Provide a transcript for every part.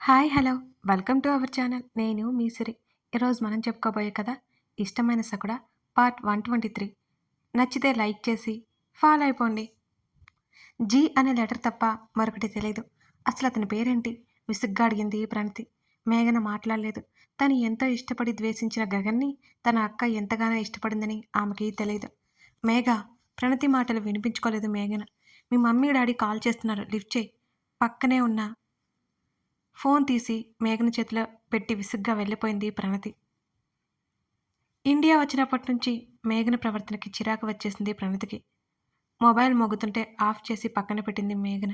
Hi hello welcome to our channel. నేను మీ సిరి. ఈరోజు మనం చెప్పుకోబోయే కథ ఇష్టమైన సకుడ పార్ట్ 123. నచ్చితే లైక్ చేసి ఫాలో అయిపోండి. జీ అనే లెటర్ తప్ప మరొకటి తెలియదు. అసలు అతని పేరేంటి? విసుగ్గా అడిగింది ప్రణతి. మేఘన మాట్లాడలేదు. తను ఎంతో ఇష్టపడి ద్వేషించిన గగన్ని తన అక్క ఎంతగానో ఇష్టపడిందని ఆమెకి తెలియదు. మేఘ, ప్రణతి మాటలు వినిపించుకోలేదు మేఘన. మీ మమ్మీ డాడీ కాల్ చేస్తున్నారు, లిఫ్ట్ చేయి. పక్కనే ఉన్న ఫోన్ తీసి మేఘన చేతిలో పెట్టి విసుగ్గా వెళ్ళిపోయింది ప్రణతి. ఇండియా వచ్చినప్పటి నుంచి మేఘన ప్రవర్తనకి చిరాకు వచ్చేసింది ప్రణతికి. మొబైల్ మోగుతుంటే ఆఫ్ చేసి పక్కన పెట్టింది మేఘన.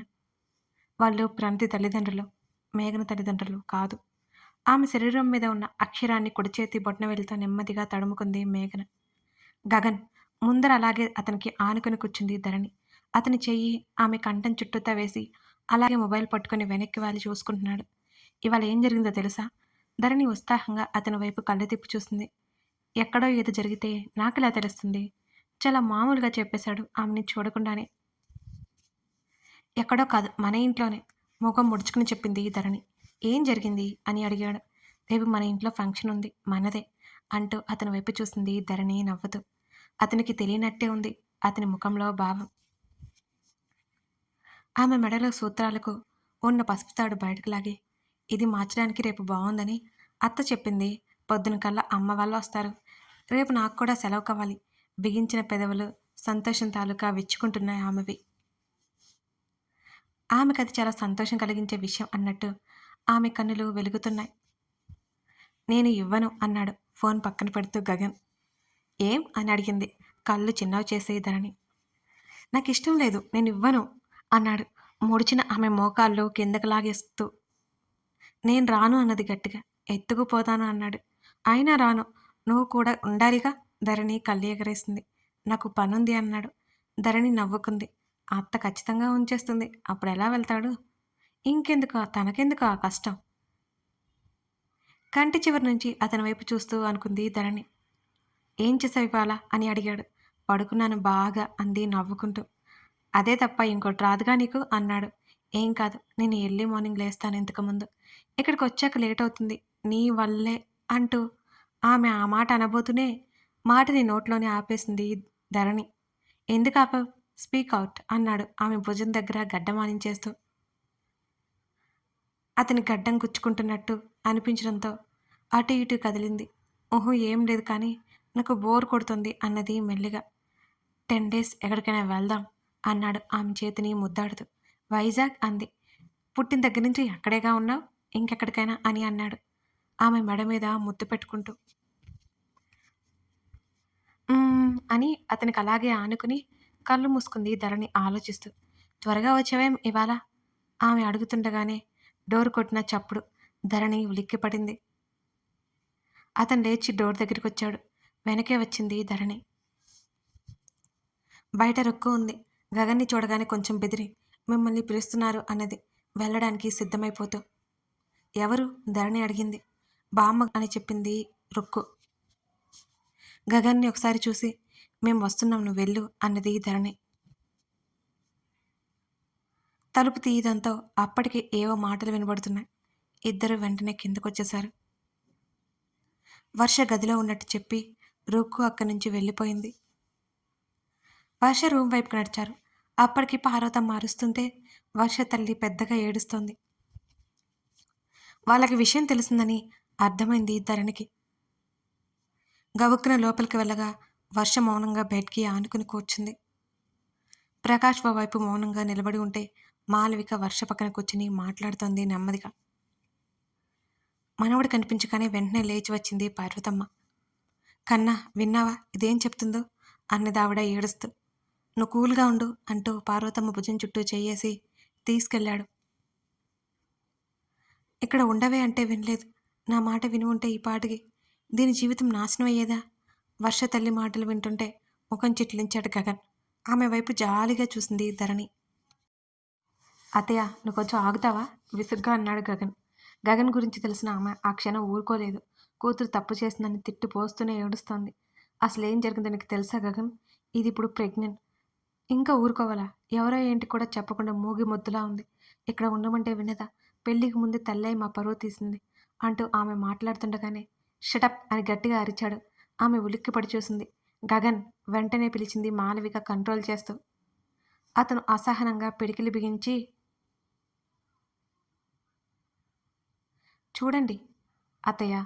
వాళ్ళు ప్రణతి తల్లిదండ్రులు, మేఘన తల్లిదండ్రులు కాదు. ఆమె శరీరం మీద ఉన్న అక్షరాన్ని కుడి చేతి బొటనవేలితో నెమ్మదిగా తడుముకుంది మేఘన. గగన్ ముందర అలాగే అతనికి ఆనుకుని కూర్చుంది ధరణి. అతని చెయ్యి ఆమె కంఠం చుట్టూతా వేసి అలాగే మొబైల్ పట్టుకుని వెనక్కి వాలి చూసుకుంటున్నాడు. ఇవాళ ఏం జరిగిందో తెలుసా? ధరణి ఉత్సాహంగా అతని వైపు కళ్ళు తిప్పి చూసింది. ఎక్కడో ఏదో జరిగితే నాకెలా తెలుస్తుంది? చాలా మామూలుగా చెప్పేశాడు ఆమెని చూడకుండానే. ఎక్కడో కాదు, మన ఇంట్లోనే, ముఖం ముడుచుకుని చెప్పింది ధరణి. ఏం జరిగింది అని అడిగాడు. రేపు మన ఇంట్లో ఫంక్షన్ ఉంది, మనదే అంటూ అతని వైపు చూసింది ధరణి నవ్వుతూ. అతనికి తెలియనట్టే ఉంది అతని ముఖంలో భావం. ఆమె మెడలో సూత్రాలకు ఉన్న పసుపు తాడు బయటకు లాగి, ఇది మార్చడానికి రేపు బాగుందని అత్త చెప్పింది. పొద్దున కల్లా అమ్మ వాళ్ళు వస్తారు. రేపు నాకు కూడా సెలవు కావాలి. బిగించిన పెదవులు సంతోషం తాలూకా విచ్చుకుంటున్నాయి ఆమెవి. ఆమెకు అది చాలా సంతోషం కలిగించే విషయం అన్నట్టు ఆమె కన్నులు వెలుగుతున్నాయి. నేను ఇవ్వను అన్నాడు ఫోన్ పక్కన పెడుతూ గగన్. ఏం అని అడిగింది కళ్ళు చిన్నవి చేసే ధరణి. నాకు ఇష్టం లేదు, నేను ఇవ్వను అన్నాడు ముడిచిన ఆమె మోకాళ్ళు కిందకు లాగేస్తూ. నేను రాను అన్నది గట్టిగా. ఎత్తుకుపోతాను అన్నాడు. అయినా రాను, నువ్వు కూడా ఉండాలిగా. ధరణి కళ్ళు ఎగరేసింది. నాకు పనుంది అన్నాడు. ధరణి నవ్వుకుంది. అత్త ఖచ్చితంగా ఉంచేస్తుంది, అప్పుడు ఎలా వెళ్తాడు? ఇంకెందుకు, తనకెందుకు ఆ కష్టం? కంటి చివరి నుంచి అతని వైపు చూస్తూ అనుకుంది ధరణి. ఏం చేసావు ఇవాళ అని అడిగాడు. పడుకున్నాను బాగా అంది నవ్వుకుంటూ. అదే తప్ప ఇంకోటి రాదుగా నీకు అన్నాడు. ఏం కాదు, నేను ఎర్లీ మార్నింగ్ లేస్తాను ఇంతకుముందు. ఇక్కడికి వచ్చాక లేట్ అవుతుంది నీ వల్లే అంటూ ఆమె ఆ మాట అనబోతూనే మాటని నోట్లోనే ఆపేసింది ధరణి. ఎందుకు ఆపావు? స్పీక్ అవుట్ అన్నాడు ఆమె భుజం దగ్గర గడ్డమానించేస్తూ. అతని గడ్డం గుచ్చుకుంటున్నట్టు అనిపించడంతో అటు ఇటు కదిలింది. ఓహో ఏం లేదు కానీ నాకు బోర్ కొడుతుంది అన్నది మెల్లిగా. 10 డేస్ ఎక్కడికైనా వెళ్దాం అన్నాడు ఆమె చేతిని ముద్దాడుతూ. వైజాగ్ అంది. పుట్టిన దగ్గర నుంచి అక్కడేగా ఉన్నావు, ఇంకెక్కడికైనా అని అన్నాడు ఆమె మెడ మీద ముద్దు పెట్టుకుంటూ. అని అతనికి అలాగే ఆనుకుని కళ్ళు మూసుకుంది ధరణి ఆలోచిస్తూ. త్వరగా వచ్చావేం ఇవాళ ఆమె అడుగుతుండగానే డోర్ కొట్టిన చప్పుడు. ధరణి ఉలిక్కిపడింది. అతను లేచి డోర్ దగ్గరికి వచ్చాడు. వెనకే వచ్చింది ధరణి. బయట రొక్కు ఉంది. గగన్ని చూడగానే కొంచెం బెదిరి మిమ్మల్ని పిలుస్తున్నారు అన్నది వెళ్ళడానికి సిద్ధమైపోతూ. ఎవరు? ధరణి అడిగింది. బామ్మ అని చెప్పింది రొక్కు. గగన్ని ఒకసారి చూసి మేం వస్తున్నాం నువ్వు వెళ్ళు అన్నది ధరణి. తలుపు తీయడంతో అప్పటికి ఏవో మాటలు వినబడుతున్నాయి. ఇద్దరు వెంటనే కిందకొచ్చేశారు. వర్ష గదిలో ఉన్నట్టు చెప్పి రొక్కు అక్కడి నుంచి వెళ్ళిపోయింది. వర్ష రూమ్ వైపుకు నడిచారు. అప్పటికి పార్వతమ్మ అరుస్తుంటే వర్ష తల్లి పెద్దగా ఏడుస్తోంది. వాళ్ళకి విషయం తెలిసిందని అర్థమైంది ధరణికి. గబుక్కున లోపలికి వెళ్ళగా వర్ష మౌనంగా బెడ్కి ఆనుకుని కూర్చుంది. ప్రకాష్ వైపు మౌనంగా నిలబడి ఉంటే మాలవిక వర్ష పక్కన కూర్చుని మాట్లాడుతోంది నెమ్మదిగా. మనవడు కనిపించగానే వెంటనే లేచి వచ్చింది పార్వతమ్మ. కన్నా విన్నావా ఇదేం చెప్తుందో అన్నదావిడ ఏడుస్తూ. నువ్వు కూల్గా ఉండు అంటూ పార్వతమ్మ భుజం చుట్టూ చెయ్యేసి తీసుకెళ్ళాడు. ఇక్కడ ఉండవే అంటే వినలేదు. నా మాట విని ఉంటే ఈ పాటికి దీని జీవితం నాశనం అయ్యేదా? వర్ష తల్లి మాటలు వింటుంటే ముఖం చిట్లించాడు గగన్. ఆమె వైపు జాలిగా చూసింది ధరణి. అత్తయ్య నువ్వు కొంచెం ఆగుతావా విసుగ్గా అన్నాడు గగన్. గగన్ గురించి తెలిసిన ఆమె ఆ క్షణం ఊరుకోలేదు. కూతురు తప్పు చేసిందని తిట్టి పోస్తూనే ఏడుస్తోంది. అసలేం జరిగిందో నీకు తెలుసా గగన్? ఇది ఇప్పుడు ప్రెగ్నెంట్. ఇంకా ఊరుకోవాలా? ఎవరో ఏంటి కూడా చెప్పకుండా మూగి మొద్దులా ఉంది. ఇక్కడ ఉండమంటే వినదా? పెళ్ళికి ముందు తల్లై మా పరువు తీసింది అంటూ ఆమె మాట్లాడుతుండగానే షటప్ అని గట్టిగా అరిచాడు. ఆమె ఉలిక్కిపడి చూసింది. గగన్ వెంటనే పిలిచింది మాలవిక కంట్రోల్ చేస్తూ. అతను అసహనంగా పిడికిలి బిగించి, చూడండి అత్తయ్య,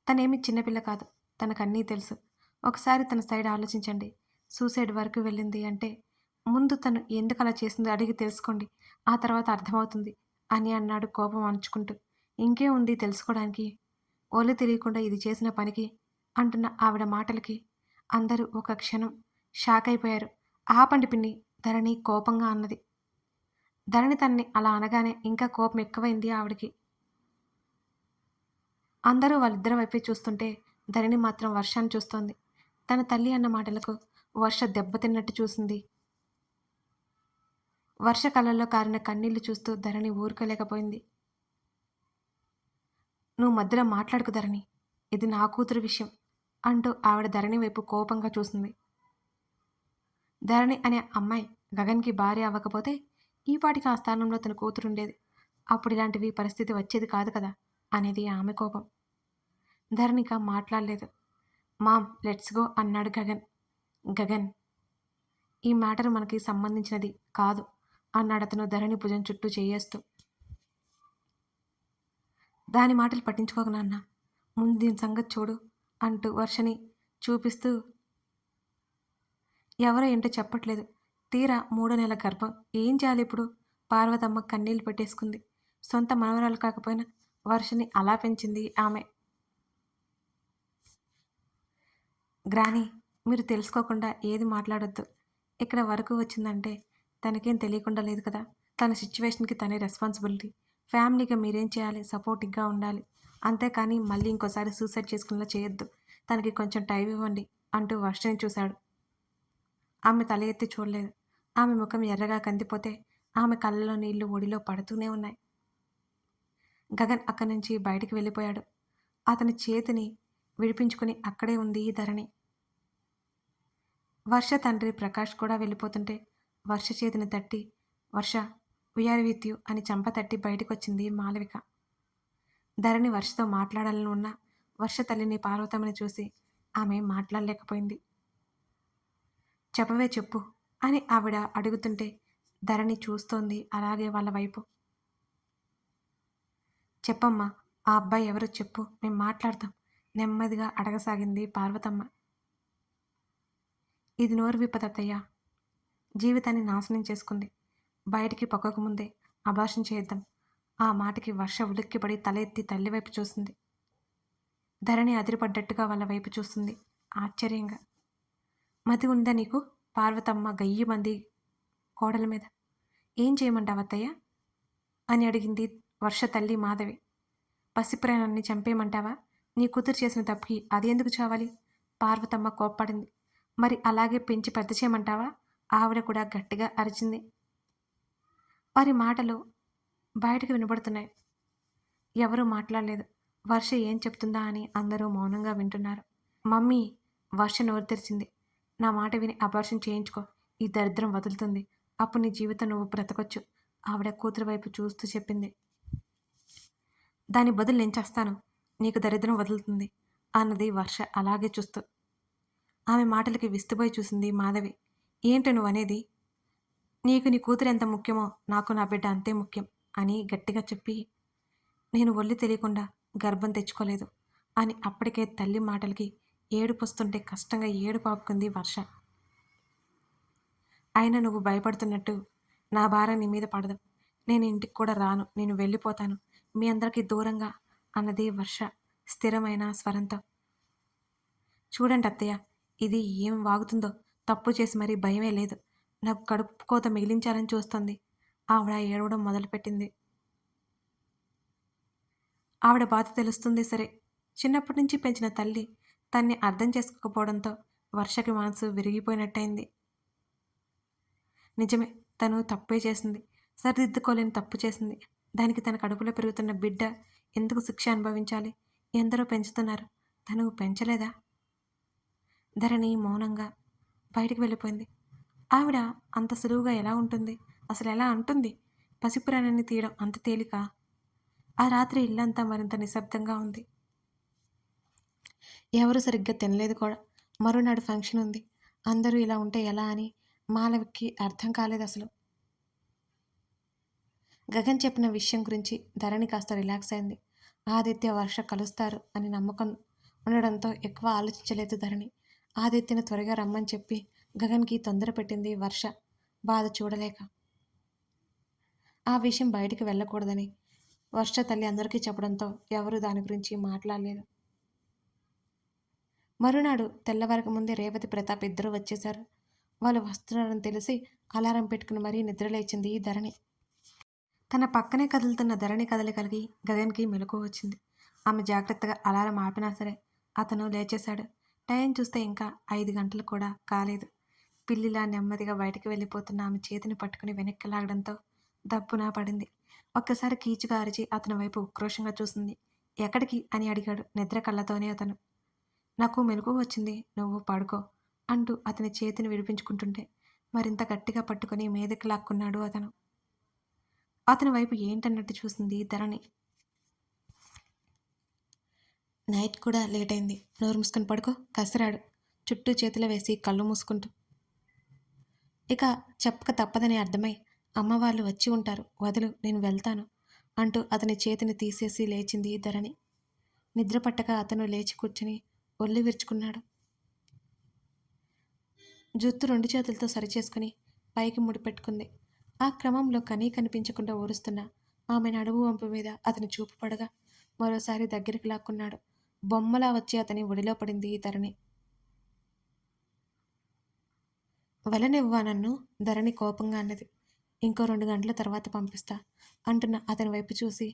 తనేమి చిన్నపిల్ల కాదు. తనకన్నీ తెలుసు. ఒకసారి తన సైడ్ ఆలోచించండి. సూసైడ్ వరకు వెళ్ళింది అంటే ముందు తను ఎందుకలా చేసిందో అడిగి తెలుసుకోండి. ఆ తర్వాత అర్థమవుతుంది అని అన్నాడు కోపం అణచుకుంటూ. ఇంకేం ఉంది తెలుసుకోవడానికి? ఒళ్ళు తెలియకుండా ఇది చేసిన పనికి అంటున్న ఆవిడ మాటలకి అందరూ ఒక క్షణం షాక్ అయిపోయారు. ఆపండి పిన్ని, ధరణి కోపంగా అన్నది. ధరణి తనని అలా అనగానే ఇంకా కోపం ఎక్కువైంది ఆవిడకి. అందరూ వాళ్ళిద్దరి వైపే చూస్తుంటే ధరణి మాత్రం వర్షాన్ని చూస్తోంది. తన తల్లి అన్న మాటలకు వర్ష దెబ్బతిన్నట్టు చూసింది. వర్ష కళ్ళల్లో కారిన కన్నీళ్లు చూస్తూ ధరణి ఊరుకోలేకపోయింది. నువ్వు మధ్యలో మాట్లాడుకు ధరణి, ఇది నా కూతురు విషయం అంటూ ఆవిడ ధరణి వైపు కోపంగా చూసింది. ధరణి అనే అమ్మాయి గగన్కి భార్య అవ్వకపోతే ఈ పాటికి ఆ స్థానంలో తన కూతురుండేది. అప్పుడు ఇలాంటివి పరిస్థితి వచ్చేది కాదు కదా అనేది ఆమె కోపం. ధరణిక మాట్లాడలేదు. మామ్ లెట్స్ గో అన్నాడు గగన్. గగన్, ఈ మ్యాటర్ మనకి సంబంధించినది కాదు అన్నాడతను ధరణి భుజం చుట్టూ చేయేస్తూ. దాని మాటలు పట్టించుకోకు నాన్న, ముందు దీని సంగతి చూడు అంటూ వర్షని చూపిస్తూ, ఎవరో ఏంటో చెప్పట్లేదు. తీరా 3వ నెల గర్భం. ఏం చేయాలి ఇప్పుడు? పార్వతమ్మ కన్నీళ్లు పెట్టేసుకుంది. సొంత మనవరాలు కాకపోయినా వర్షని అలా పెంచింది ఆమె. గ్రాని, మీరు తెలుసుకోకుండా ఏది మాట్లాడొద్దు. ఇక్కడ వరకు వచ్చిందంటే తనకేం తెలియకుండా లేదు కదా. తన సిచ్యువేషన్కి తనే రెస్పాన్సిబిలిటీ. ఫ్యామిలీగా మీరేం చేయాలి? సపోర్టివ్గా ఉండాలి. అంతేకాని మళ్ళీ ఇంకోసారి సూసైడ్ చేసుకునేలా చేయొద్దు. తనకి కొంచెం టైం ఇవ్వండి అంటూ వర్షని చూశాడు. ఆమె తల ఎత్తి చూడలేదు. ఆమె ముఖం ఎర్రగా కందిపోతే ఆమె కళ్ళలో నీళ్లు ఒడిలో పడుతూనే ఉన్నాయి. గగన్ అక్కడి నుంచి బయటికి వెళ్ళిపోయాడు. అతని చేతిని విడిపించుకుని అక్కడే ఉంది ఈ ధరణి. వర్ష తండ్రి ప్రకాష్ కూడా వెళ్ళిపోతుంటే వర్ష చేతిని తట్టి, వర్ష వీఆర్ విత్ యూ అని చంప తట్టి బయటకొచ్చింది మాలవిక. ధరణి వర్షతో మాట్లాడాలని ఉన్నా వర్ష తల్లిని పార్వతమ్మని చూసి ఆమె మాట్లాడలేకపోయింది. చెప్పవే చెప్పు అని ఆవిడ అడుగుతుంటే ధరణి చూస్తోంది అలాగే వాళ్ళ వైపు. చెప్పమ్మా, ఆ అబ్బాయి ఎవరో చెప్పు, మేము మాట్లాడతాం నెమ్మదిగా అడగసాగింది పార్వతమ్మ. ఇది నోరు విప్పదత్తయ్య. జీవితాన్ని నాశనం చేసుకుంది. బయటికి పొక్కకముందే అబార్షన్ చేద్దాం. ఆ మాటకి వర్ష ఉలిక్కిపడి తల ఎత్తి తల్లి వైపు చూసింది. ధరణి అదిరిపడ్డట్టుగా వాళ్ళ వైపు చూస్తుంది ఆశ్చర్యంగా. మతి ఉందా నీకు? పార్వతమ్మ గయ్యమంది కోడల మీద. ఏం చేయమంటావత్తయ్య అని అడిగింది వర్ష తల్లి మాధవి. పసిప్రాణాన్ని చంపేయమంటావా? నీ కూతురు చేసిన తప్పుకి అది ఎందుకు చావాలి? పార్వతమ్మ కోప్పడింది. మరి అలాగే పెంచి పెద్ద చేయమంటావా? ఆవిడ కూడా గట్టిగా అరిచింది. వారి మాటలు బయటకు వినబడుతున్నాయి. ఎవరూ మాట్లాడలేదు. వర్ష ఏం చెప్తుందా అని అందరూ మౌనంగా వింటున్నారు. మమ్మీ, వర్ష నోరు తెరిచింది. నా మాట విని అబార్షన్ చేయించుకో. ఈ దరిద్రం వదులుతుంది. అప్పుడు నీ జీవితం నువ్వు బ్రతకొచ్చు ఆవిడ కూతురు వైపు చూస్తూ చెప్పింది. దాని బదులు నేను చేస్తాను. నీకు దరిద్రం వదులుతుంది అన్నది వర్ష అలాగే చూస్తూ. ఆమె మాటలకి విస్తుపోయి చూసింది మాధవి. ఏంటి నువ్వనేది? నీకు నీ కూతురు ఎంత ముఖ్యమో నాకు నా బిడ్డ అంతే ముఖ్యం అని గట్టిగా చెప్పి, నేను ఒళ్ళు తెలియకుండా గర్భం తెచ్చుకోలేదు అని అప్పటికే తల్లి మాటలకి ఏడుపొస్తుంటే కష్టంగా ఏడుపు ఆపుకుంది వర్ష. అయినా నువ్వు భయపడుతున్నట్టు నా భారం నీ మీద పడదు. నేను ఇంటికి కూడా రాను. నేను వెళ్ళిపోతాను మీ అందరికీ దూరంగా అన్నది వర్ష స్థిరమైన స్వరంతో. చూడండి అత్తయ్య, ఇది ఏం వాగుతుందో. తప్పు చేసి మరీ భయమే లేదు. నాకు కడుపు కోత మిగిలించాలని చూస్తుంది. ఆవిడ ఏడవడం మొదలుపెట్టింది. ఆవిడ బాధ తెలుస్తుంది సరే. చిన్నప్పటి నుంచి పెంచిన తల్లి తన్ని అర్థం చేసుకోకపోవడంతో వర్షకి మనసు విరిగిపోయినట్టయింది. నిజమే, తను తప్పే చేసింది. సరిదిద్దుకోలేని తప్పు చేసింది. దానికి తన కడుపులో పెరుగుతున్న బిడ్డ ఎందుకు శిక్ష అనుభవించాలి? ఎందరో పెంచుతున్నారు, తను పెంచలేదా? ధరణి మౌనంగా బయటికి వెళ్ళిపోయింది. ఆవిడ అంత సులువుగా ఎలా ఉంటుంది? అసలు ఎలా అంటుంది? పసిపురాణాన్ని తీయడం అంత తేలిక? ఆ రాత్రి ఇల్లంతా మరింత నిశ్శబ్దంగా ఉంది. ఎవరు సరిగ్గా తినలేదు కూడా. మరునాడు ఫంక్షన్ ఉంది. అందరూ ఇలా ఉంటే ఎలా అని మాలవికి అర్థం కాలేదసలు. గగన్ చెప్పిన విషయం గురించి ధరణి కాస్త రిలాక్స్ అయింది. ఆదిత్య, వర్ష కలుస్తారు అని నమ్మకం ఉండడంతో ఎక్కువ ఆలోచించలేదు ధరణి. ఆదిత్యను త్వరగా రమ్మని చెప్పి గగన్‌కి తొందర పెట్టింది వర్ష బాధ చూడలేక. ఆ విషయం బయటికి వెళ్ళకూడదని వర్ష తల్లి అందరికీ చెప్పడంతో ఎవరూ దాని గురించి మాట్లాడలేదు. మరునాడు తెల్లవారక ముందే రేవతి, ప్రతాప్ ఇద్దరూ వచ్చేశారు. వాళ్ళు వస్తున్నారని తెలిసి అలారం పెట్టుకుని మరీ నిద్రలేచింది ధరణి. తన పక్కనే కదులుతున్న ధరణి కదలికలకి గగన్‌కి మెలకువ వచ్చింది. ఆమె జాగ్రత్తగా అలారం ఆపినా సరే అతను లేచేశాడు. టైం చూస్తే ఇంకా 5 గంటలు కూడా కాలేదు. పిల్లిలా నెమ్మదిగా బయటికి వెళ్ళిపోతున్న ఆమె చేతిని పట్టుకుని వెనక్కి లాగడంతో దబ్బున పడింది. ఒక్కసారి కీచుగా అరిచి అతని వైపు ఉక్రోషంగా చూసింది. ఎక్కడికి అని అడిగాడు నిద్ర కళ్ళతోనే అతను. నాకు మెలకువ వచ్చింది, నువ్వు పడుకో అంటూ అతని చేతిని విడిపించుకుంటుంటే మరింత గట్టిగా పట్టుకుని మీదకి లాక్కున్నాడు అతను. అతని వైపు ఏంటన్నట్టు చూసింది ధరణి. నైట్ కూడా లేట్ అయింది, నోరు మూసుకొని పడుకో కసిరాడు చుట్టూ చేతులు వేసి కళ్ళు మూసుకుంటూ. ఇక చెప్పక తప్పదని అర్థమై అమ్మ వాళ్ళు వచ్చి ఉంటారు, వదులు నేను వెళ్తాను అంటూ అతని చేతిని తీసేసి లేచింది ధరణి. నిద్ర పట్టక అతను లేచి కూర్చుని ఒళ్ళు విరుచుకున్నాడు. జుత్తు 2 చేతులతో సరిచేసుకుని పైకి ముడిపెట్టుకుంది. ఆ క్రమంలో కనిపించకుండా ఊరుస్తున్న ఆమె నడుము వంపు మీద అతని చూపు పడగా మరోసారి దగ్గరికి లాక్కున్నాడు. బొమ్మలా వచ్చి అతని ఒడిలో పడింది ధరణి. వెళ్ళనివ్వా నన్ను, ధరణి కోపంగా అన్నది. ఇంకో 2 గంటల తర్వాత పంపిస్తా అంటున్న అతని వైపు చూసి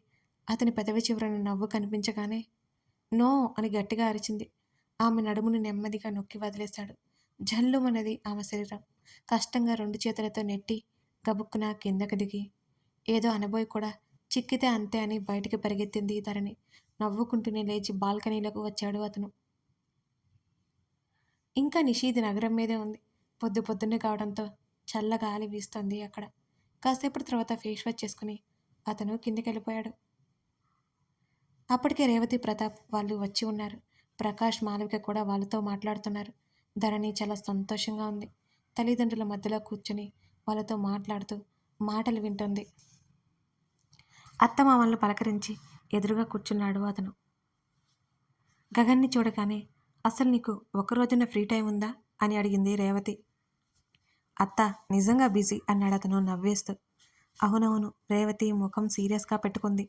అతని పెదవి చివరన నవ్వు కనిపించగానే నో అని గట్టిగా అరిచింది. ఆమె నడుమును నెమ్మదిగా నొక్కి వదిలేశాడు. జల్లుమన్నది ఆమె శరీరం. కష్టంగా 2 చేతులతో నెట్టి గబుక్కున కిందకు దిగి ఏదో అనబోయి కూడా చిక్కితే అంతే అని బయటికి పరిగెత్తింది ధరణి. నవ్వుకుంటూనే లేచి బాల్కనీలోకి వచ్చాడు అతను. ఇంకా నిషీది నగరం మీదే ఉంది. పొద్దున్నే కావడంతో చల్ల గాలి వీస్తోంది అక్కడ. కాసేపటి తర్వాత ఫేస్ వాష్ చేసుకుని అతను కిందకెళ్ళిపోయాడు. అప్పటికే రేవతి, ప్రతాప్ వాళ్ళు వచ్చి ఉన్నారు. ప్రకాష్, మాలవిక కూడా వాళ్ళతో మాట్లాడుతున్నారు. ధరణి చాలా సంతోషంగా ఉంది. తల్లిదండ్రుల మధ్యలో కూర్చొని వాళ్ళతో మాట్లాడుతూ మాటలు వింటుంది. అత్తమామలను పలకరించి ఎదురుగా కూర్చున్నాడు అతను. గగన్ని చూడగానే అసలు నీకు ఒక్కరోజున ఫ్రీ టైం ఉందా అని అడిగింది రేవతి. అత్త నిజంగా బిజీ అన్నాడు అతను నవ్వేస్తూ. అవునవును, రేవతి ముఖం సీరియస్గా పెట్టుకుంది.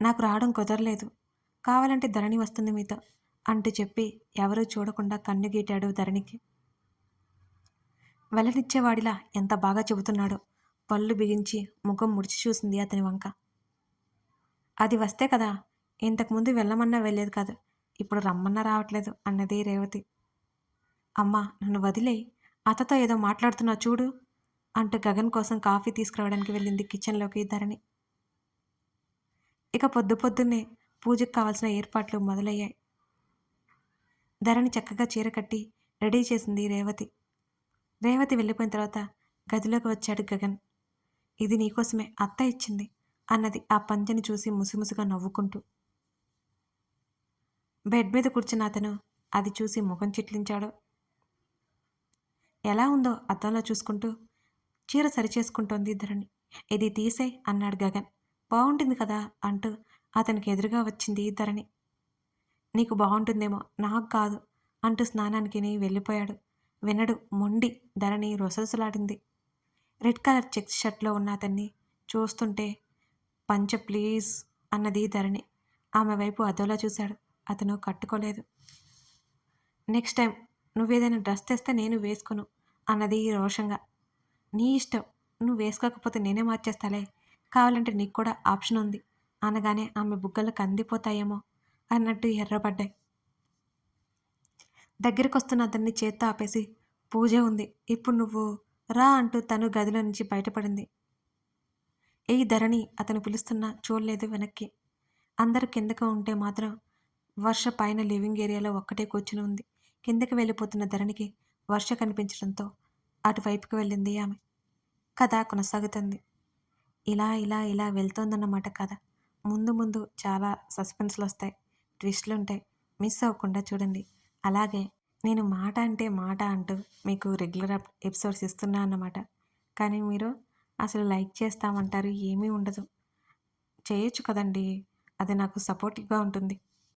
నాకు రావడం కుదరలేదు, కావాలంటే ధరణి వస్తుంది మీతో అంటూ చెప్పి ఎవరూ చూడకుండా కన్ను గీటాడు ధరణికి. వెళ్ళనిచ్చేవాడిలా ఎంత బాగా చెబుతున్నాడో. పళ్ళు బిగించి ముఖం ముడిచి చూసింది అతని వంక. అది వస్తే కదా, ఇంతకుముందు వెళ్ళమన్నా వెళ్ళేది కాదు, ఇప్పుడు రమ్మన్నా రావట్లేదు అన్నది రేవతి. అమ్మా నన్ను వదిలేయి, అతతో ఏదో మాట్లాడుతున్నా చూడు అంటూ గగన్ కోసం కాఫీ తీసుకురావడానికి వెళ్ళింది కిచెన్లోకి ధరణి. ఇక పొద్దున్నే పూజకు కావాల్సిన ఏర్పాట్లు మొదలయ్యాయి. ధరణి చక్కగా చీర కట్టి రెడీ చేసింది రేవతి. రేవతి వెళ్ళిపోయిన తర్వాత గదిలోకి వచ్చాడు గగన్. ఇది నీకోసమే, అత్త ఇచ్చింది అన్నది ఆ పంచెని చూసి ముసిముసిగా నవ్వుకుంటూ. బెడ్ మీద కూర్చున్న అతను అది చూసి ముఖం చిట్లించాడు. ఎలా ఉందో అద్దంలో చూసుకుంటూ చీర సరిచేసుకుంటోంది ధరణి. ఇది తీసే అన్నాడు గగన్. బాగుంటుంది కదా అంటూ అతనికి ఎదురుగా వచ్చింది ధరణి. నీకు బాగుంటుందేమో, నాకు కాదు అంటూ స్నానానికి వెళ్ళిపోయాడు. వినడు మొండి. ధరణి రొసరొసలాడింది. రెడ్ కలర్ చెక్ షర్ట్లో ఉన్న అతన్ని చూస్తుంటే పంచ ప్లీజ్ అన్నది ధరణి. ఆమె వైపు అదోలా చూశాడు. అతను కట్టుకోలేదు. నెక్స్ట్ టైం నువ్వేదైనా డ్రెస్ తెస్తే నేను వేసుకోను అన్నది రోషంగా. నీ ఇష్టం, నువ్వు వేసుకోకపోతే నేనే మార్చేస్తాలే, కావాలంటే నీకు కూడా ఆప్షన్ ఉంది అనగానే ఆమె బుగ్గలు కందిపోతాయేమో అన్నట్టు ఎర్రబడ్డాయి. దగ్గరకొస్తున్న అతన్ని చేత్తో ఆపేసి పూజ ఉంది, ఇప్పుడు నువ్వు రా అంటూ తను గదిలో నుంచి బయటపడింది. ఏ ధరణి అతను పిలుస్తున్నా చూడలేదు వెనక్కి. అందరూ కిందకు ఉంటే మాత్రం వర్ష పైన లివింగ్ ఏరియాలో ఒక్కటే కూర్చుని ఉంది. కిందకి వెళ్ళిపోతున్న ధరణికి వర్ష కనిపించడంతో అటువైపుకి వెళ్ళింది ఆమె. కథ కొనసాగుతుంది. ఇలా వెళ్తోందన్నమాట కథ. ముందు ముందు చాలా సస్పెన్స్‌లొస్తాయి. ట్విస్ట్‌లుంటాయి. మిస్ అవ్వకుండా చూడండి. అలాగే నేను మాట అంటే మాట అంటూ మీకు రెగ్యులర్ ఎపిసోడ్స్ ఇస్తున్నా అన్నమాట. కానీ మీరు అసలు లైక్ చేస్తామంటారు ఏమీ ఉండదు. చేయొచ్చు కదండీ! అది నాకు సపోర్టివ్‌గా ఉంటుంది.